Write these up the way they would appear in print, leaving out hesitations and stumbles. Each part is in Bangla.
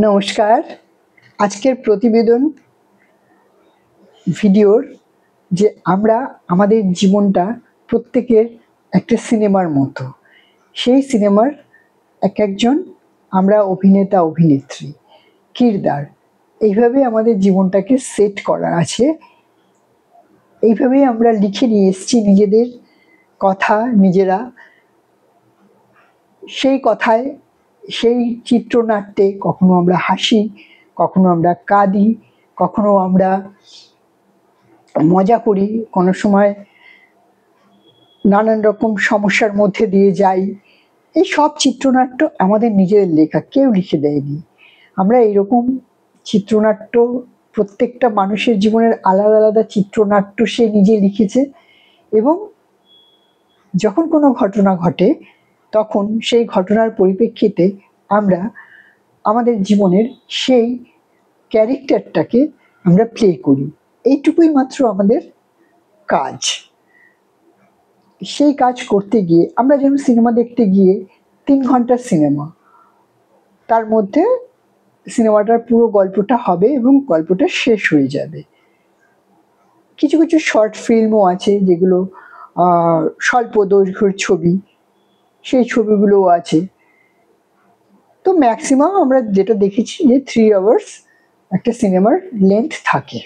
নমস্কার। আজকের প্রতিবেদন ভিডিওর যে আমরা আমাদের জীবনটা প্রত্যেকের একটা সিনেমার মতো। সেই সিনেমার একজন আমরা অভিনেতা অভিনেত্রী কিরদার, এইভাবে আমাদের জীবনটাকে সেট করা আছে। এইভাবেই আমরা লিখে নিয়ে এসেছি নিজেদের কথা নিজেরা। সেই কথায় সেই চিত্রনাট্যে কখনো আমরা হাসি, কখনো আমরা কাঁদি, কখনো আমরা মজা করি, কোনো সময় নানান রকম সমস্যার মধ্যে দিয়ে যাই। এই সব চিত্রনাট্য আমাদের নিজেদের লেখা, কেউ লিখে দেয়নি। আমরা এইরকম চিত্রনাট্য, প্রত্যেকটা মানুষের জীবনের আলাদা আলাদা চিত্রনাট্য সে নিজে লিখেছে, এবং যখন কোনো ঘটনা ঘটে তখন সেই ঘটনার পরিপ্রেক্ষিতে আমরা আমাদের জীবনের সেই ক্যারেক্টারটাকে আমরা প্লে করি। এইটুকুই মাত্র আমাদের কাজ। সেই কাজ করতে গিয়ে আমরা যেমন সিনেমা দেখতে গিয়ে 3 ঘন্টার সিনেমা, তার মধ্যে সিনেমাটার পুরো গল্পটা হবে এবং গল্পটা শেষ হয়ে যাবে। কিছু কিছু শর্ট ফিল্মও আছে যেগুলো স্বল্প দৈর্ঘ্যের ছবি, সেই ছবিগুলোও আছে। তো ম্যাক্সিমাম আমরা যেটা দেখেছি যে 3 আওয়ার্স একটা সিনেমার লেন্থ থাকে।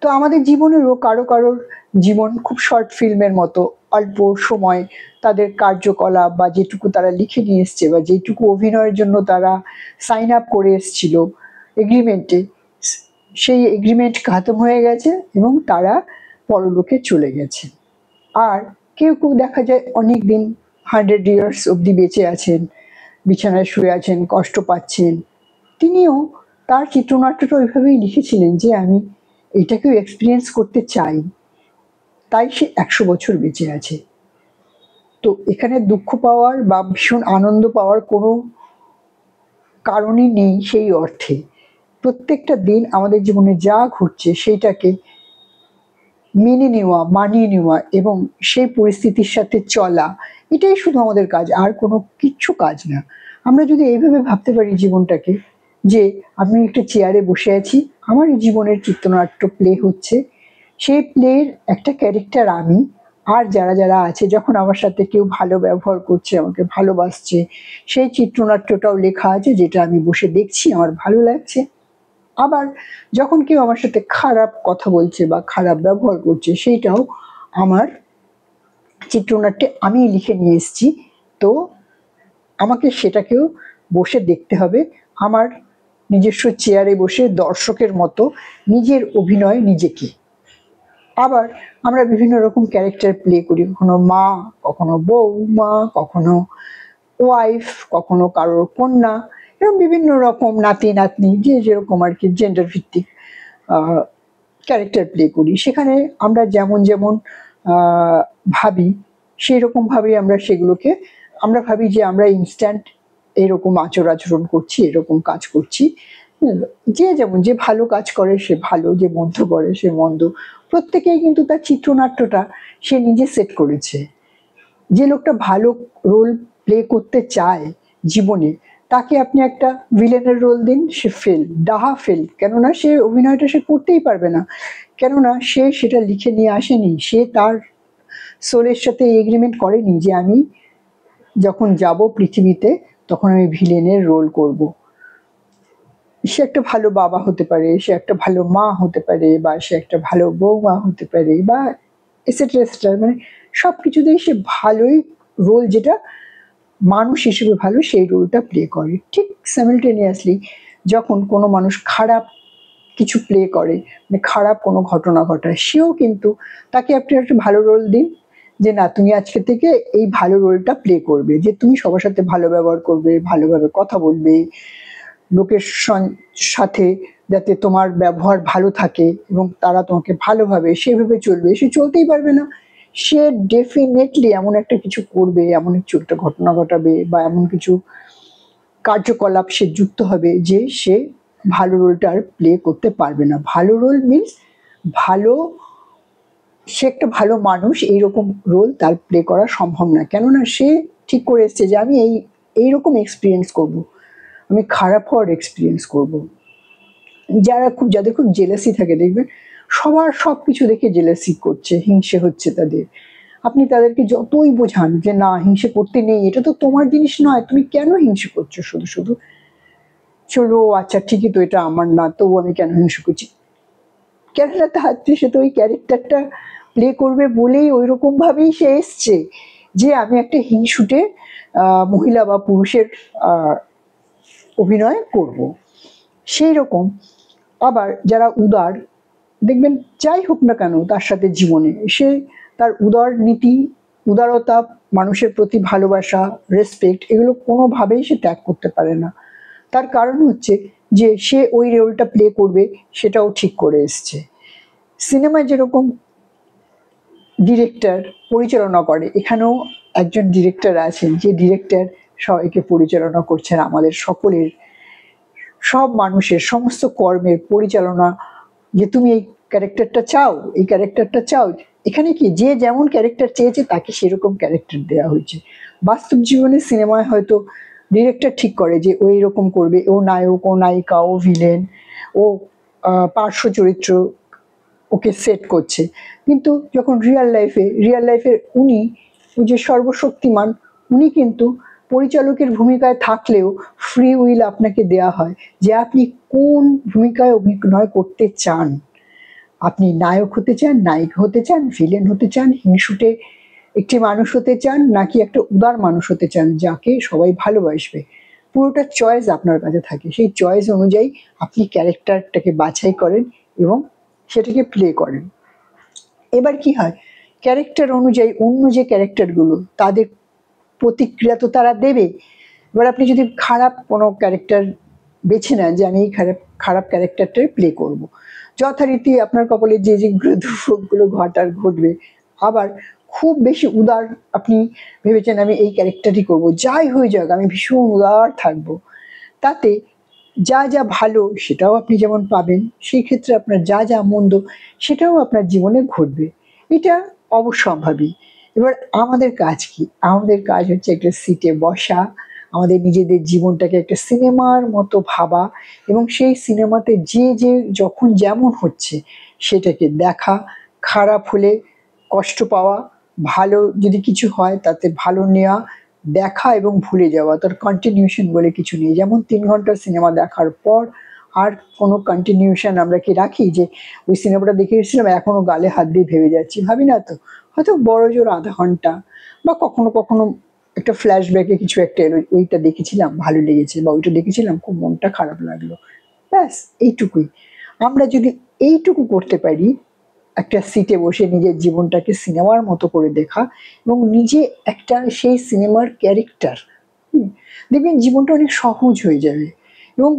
তো আমাদের জীবনেরও কারো কারোর জীবন খুব শর্ট ফিল্মের মতো, অল্প সময় তাদের কার্যকলাপ বা যেটুকু তারা লিখে নিয়ে এসছে বা যেটুকু অভিনয়ের জন্য তারা সাইন আপ করে এসছিল এগ্রিমেন্টে, সেই এগ্রিমেন্ট খতম হয়ে গেছে এবং তারা পরলোকে চলে গেছে। আর কেউ কেউ দেখা যায় অনেক দিন 100 ইয়ার্স অবধি বেঁচে আছেন, বিছানায় শুয়ে আছেন, কষ্ট পাচ্ছেন। তিনিও তার চিত্রনাট্যটা ওইভাবেই লিখেছিলেন যে আমি এটাকেও এক্সপিরিয়েন্স করতে চাই, তাই সে 100 বছর বেঁচে আছে। তো এখানে দুঃখ পাওয়ার বা ভীষণ আনন্দ পাওয়ার কোনো কারণই নেই সেই অর্থে। প্রত্যেকটা দিন আমাদের জীবনে যা ঘটছে সেইটাকে মেনে নেওয়া, মানিয়ে নেওয়া এবং সেই পরিস্থিতির সাথে চলা, এটাই শুধু আমাদের কাজ, আর কোনো কিচ্ছু কাজ না। আমরা যদি এইভাবে ভাবতে পারি জীবনটাকে, যে আমি একটা চেয়ারে বসে আছি, আমার এই জীবনের চিত্রনাট্য প্লে হচ্ছে, সেই প্লের একটা ক্যারেক্টার আমি, আর যারা যারা আছে, যখন আমার সাথে কেউ ভালো ব্যবহার করছে, আমাকে ভালোবাসছে, সেই চিত্রনাট্যটাও লেখা আছে যেটা আমি বসে দেখছি, আমার ভালো লাগছে। আবার যখন কেউ আমার সাথে খারাপ কথা বলছে বা খারাপ ব্যবহার করছে, সেইটাও আমার চিত্রনাট্যে আমি লিখে নিয়ে এসেছি। তো আমাকে সেটাকেও বসে দেখতে হবে, আমার নিজস্ব চেয়ারে বসে দর্শকের মতো নিজের অভিনয় নিজেকে। আবার আমরা বিভিন্ন রকম ক্যারেক্টার প্লে করি, কখনো মা, কখনো বৌমা, কখনো ওয়াইফ, কখনো কারোর কন্যা, এরকম বিভিন্ন রকম নাতি নাতনি, যে যেরকম আর কি জেন্ডার ভিত্তিক ক্যারেক্টার প্লে করি। সেখানে আমরা যেমন যেমন ভাবি, সেই রকমভাবেই আমরা সেগুলোকে আমরা ভাবি যে আমরা ইনস্ট্যান্ট এরকম আচরণ করছি, এরকম কাজ করছি। যে যেমন, যে ভালো কাজ করে সে ভালো, যে মন্দ করে সে মন্দ। প্রত্যেকেই কিন্তু তার চিত্রনাট্যটা সে নিজে সেট করেছে। যে লোকটা ভালো রোল প্লে করতে চায় জীবনে, তাকে আপনি একটা ভিলেনের রোল দিন, সে ফেল, ডাহা ফেল। কেননা সে অভিনয়টা সে করতেই পারবে না, কেননা সে সেটা লিখে নিয়ে আসেনি, সে তার সোলের সাথে এগ্রিমেন্ট করেনি যে আমি যখন যাব পৃথিবীতে তখন আমি ভিলেনের রোল করব। সে একটা ভালো বাবা হতে পারে, সে একটা ভালো মা হতে পারে, বা সে একটা ভালো বৌমা হতে পারে, বা এটসেট্রা এটসেট্রা, মানে সব কিছুতেই সে ভালোই রোল, যেটা মানুষ হিসেবে ভালো, সেই রোলটা প্লে করে। ঠিক সাইমালটেনিয়াসলি যখন কোনো মানুষ খারাপ কিছু প্লে করে, মানে খারাপ কোনো ঘটনা ঘটায়, সেও কিন্তু তাকে আপনি একটা ভালো রোল দিন, যে না তুমি আজকে থেকে এই ভালো রোলটা প্লে করবে, যে তুমি সবার সাথে ভালো ব্যবহার করবে, ভালোভাবে কথা বলবে, লোকের সাথে যাতে তোমার ব্যবহার ভালো থাকে এবং তারা তোমাকে ভালোভাবে সেভাবে চলবে। সে চলতেই পারবে না, সে ডেফিনেটলি এমন একটা কিছু করবে, এমন কিছু একটা ঘটনা ঘটাবে, বা এমন কিছু কার্যকলাপ সে যুক্ত হবে যে সে ভালো রোলটা আর প্লে করতে পারবে না। ভালো রোল মিনস ভালো, সে একটা ভালো মানুষ, এইরকম রোল তার প্লে করা সম্ভব না। কেননা সে ঠিক করে এসছে যে আমি এইরকম এক্সপিরিয়েন্স করব, আমি খারাপ হওয়ার এক্সপিরিয়েন্স করব। যাদের খুব জেলাসি থাকে, দেখবেন সবার সব কিছু দেখে জেলাসি করছে, হিংসে হচ্ছে তাদের। আপনি তাদেরকে যতই বোঝান যে না, হিংসে করতে নেই, এটা তো তোমার জিনিস নয়, তুমি কেন হিংসে করছো শুধু শুধু, চলো আচ্ছা ঠিকই তো, এটা আমার না, তবু আমি কেন হিংসে করছি। ক্যারেক্টারটা হাতছে, সে তো ওই ক্যারেক্টারটা প্লে করবে বলেই ওই রকম ভাবেই সে এসছে যে আমি একটা হিংসুটে মহিলা বা পুরুষের অভিনয় করব। সেই রকম আবার যারা উদার, দেখবেন যাই হোক না কেন তার সাথে জীবনে, সে তার উদার নীতি, উদারতা, মানুষের প্রতি ভালোবাসা, রেসপেক্ট, এগুলো কোনোভাবেই সে ত্যাগ করতে পারে না। তার কারণ হচ্ছে যে সে ওই রোলটা প্লে করবে, সেটাও ঠিক করে এসছে। সিনেমায় যেরকম ডিরেক্টর পরিচালনা করে, এখানেও একজন ডিরেক্টর আছেন, যে ডিরেক্টর সবাইকে পরিচালনা করছেন, আমাদের সকলের, সব মানুষের সমস্ত কর্মের পরিচালনা। যে তুমি এই ক্যারেক্টারটা চাও, এই ক্যারেক্টারটা চাও, এখানে কি যে যেমন ক্যারেক্টার চেয়েছে তাকে সেরকম ক্যারেক্টার দেওয়া হয়েছে। বাস্তব জীবনে সিনেমায় হয়তো ডিরেক্টর ঠিক করে যে ও এরকম করবে, ও নায়ক, ও নায়িকা, ও ভিলেন, ও পার্শ্ব চরিত্র, ওকে সেট করছে। কিন্তু যখন রিয়েল লাইফে উনি যে সর্বশক্তিমান, উনি কিন্তু পরিচালকের ভূমিকায় থাকলেও ফ্রি উইল আপনাকে দেয়া হয় যে আপনি কোন ভূমিকায় অভিনয় করতে চান। আপনি নায়ক হতে চান, নায়িকা হতে চান, ভিলেন হতে চান, হিংসুটে একটি মানুষ হতে চান, নাকি একটা উদার মানুষ হতে চান যাকে সবাই ভালোবাসবে, পুরোটা চয়েস আপনার কাছে থাকে। সেই চয়েস অনুযায়ী আপনি ক্যারেক্টারটাকে বাছাই করেন এবং সেটাকে প্লে করেন। এবার কি হয়, ক্যারেক্টার অনুযায়ী অন্য যে ক্যারেক্টারগুলো, তাদের প্রতিক্রিয়া তো তারা দেবে। এবার আপনি যদি খারাপ কোনো ক্যারেক্টার বেছে নেন যে আমি এই খারাপ ক্যারেক্টারটাই প্লে করব, যথারীতি আপনার কপালে যে দুর্ভোগগুলো ঘটবে। আবার খুব বেশি উদার আপনি ভেবেছেন আমি এই ক্যারেক্টারই করব, যাই হয়ে যাক আমি ভীষণ উদার থাকবো, তাতে যা যা ভালো সেটাও আপনি যেমন পাবেন, সেই ক্ষেত্রে আপনার যা যা মন্দ সেটাও আপনার জীবনে ঘটবে। এটা অবশ্যম্ভাবী। এবার আমাদের কাজ কি? আমাদের কাজ হচ্ছে একটা সিটে বসা, আমাদের নিজেদের জীবনটাকে একটা সিনেমার মতো ভাবা এবং সেই সিনেমাতে যে যখন যেমন হচ্ছে সেটাকে দেখা, খারাপ হলে কষ্ট পাওয়া, ভালো যদি কিছু হয় তাতে ভালো নেওয়া, দেখা এবং ভুলে যাওয়া। তার কন্টিনিউশন বলে কিছু নেই। যেমন 3 ঘন্টার সিনেমা দেখার পর আর কোনো কন্টিনিউশন আমরা কি রাখি যে ওই সিনেমাটা দেখে এসেছিলাম এখনো গালে হাত দিয়ে ভেবে যাচ্ছি? ভাবি না তো। হয়তো বড় জোর আধা ঘন্টা বা কখনো কখনো একটা ফ্ল্যাশব্যাকে কিছু একটা এলো, ওইটা দেখেছিলাম ভালো লেগেছে, বা ওইটা দেখেছিলাম খুব মনটা খারাপ লাগলো, ব্যাস এইটুকুই। আমরা যদি এইটুকু করতে পারি, একটা সিটে বসে নিজের জীবনটাকে সিনেমার মতো করে দেখা এবং নিজে একটা সেই সিনেমার ক্যারেক্টার, দেখবেন জীবনটা অনেক সহজ হয়ে যাবে। এবং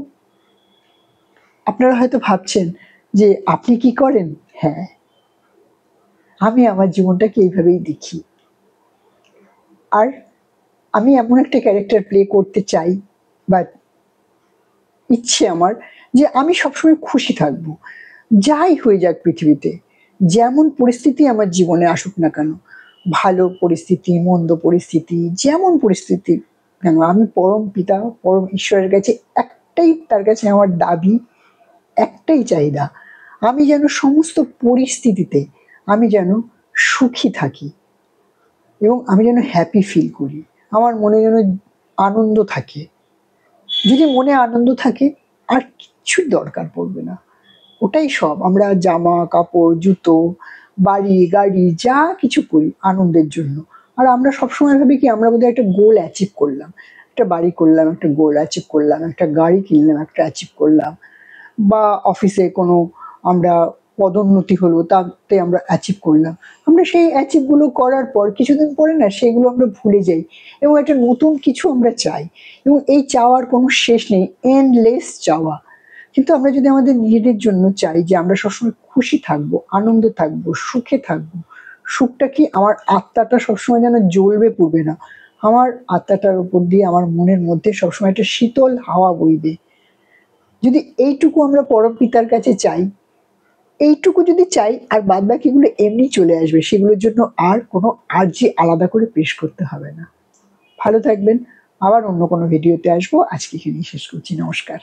আপনারা হয়তো ভাবছেন যে আপনি কি করেন? হ্যাঁ, আমি আমার জীবনটাকে এইভাবেই দেখি। আর আমি এমন একটা ক্যারেক্টার প্লে করতে চাই, বা ইচ্ছে আমার, যে আমি সবসময় খুশি থাকবো, যাই হয়ে যাক পৃথিবীতে, যেমন পরিস্থিতি আমার জীবনে আসুক না কেন, ভালো পরিস্থিতি, মন্দ পরিস্থিতি, যেমন পরিস্থিতি কেন, আমি পরম পিতা, পরম ঈশ্বরের কাছে একটাই, তার কাছে আমার দাবি, একটাই চাহিদা, আমি যেন সমস্ত পরিস্থিতিতে আমি যেন সুখী থাকি এবং আমি যেন হ্যাপি ফিল করি, আমার মনে যেন আনন্দ থাকে। যদি মনে আনন্দ থাকে আর কিচ্ছুর দরকার পড়বে না, ওটাই সব। আমরা জামা কাপড়, জুতো, বাড়ি গাড়ি যা কিছু করি আনন্দের জন্য। আর আমরা সবসময় ভাবি কি আমরা বোধহয় একটা গোল অ্যাচিভ করলাম, একটা বাড়ি করলাম, একটা গোল অ্যাচিভ করলাম, একটা গাড়ি কিনলাম, একটা অ্যাচিভ করলাম, বা অফিসে কোনো আমরা পদোন্নতি হলো তাতে আমরা অ্যাচিভ করলাম। আমরা সেই অ্যাচিভগুলো করার পর কিছুদিন পরে না সেগুলো আমরা ভুলে যাই এবং একটা নতুন কিছু আমরা চাই, এবং এই চাওয়ার কোনো শেষ নেই, এন্ডলেস চাওয়া। কিন্তু আমরা যদি আমাদের নিজেদের জন্য চাই যে আমরা সবসময় খুশি থাকবো, আনন্দে থাকবো, সুখে থাকবো, সুখটা কি আমার আত্মাটা সবসময় যেন জ্বলবে পুড়বে না, আমার আত্মাটার উপর দিয়ে আমার মনের মধ্যে সবসময় একটা শীতল হাওয়া বইবে, যদি এইটুকু আমরা পরম পিতার কাছে চাই, এইটুকু যদি চাই, আর বাদ বাকিগুলো এমনি চলে আসবে, সেগুলোর জন্য আর কোনো আর্জি আলাদা করে পেশ করতে হবে না। ভালো থাকবেন, আবার অন্য কোনো ভিডিওতে আসবো। আজকে এখানেই শেষ করছি। নমস্কার।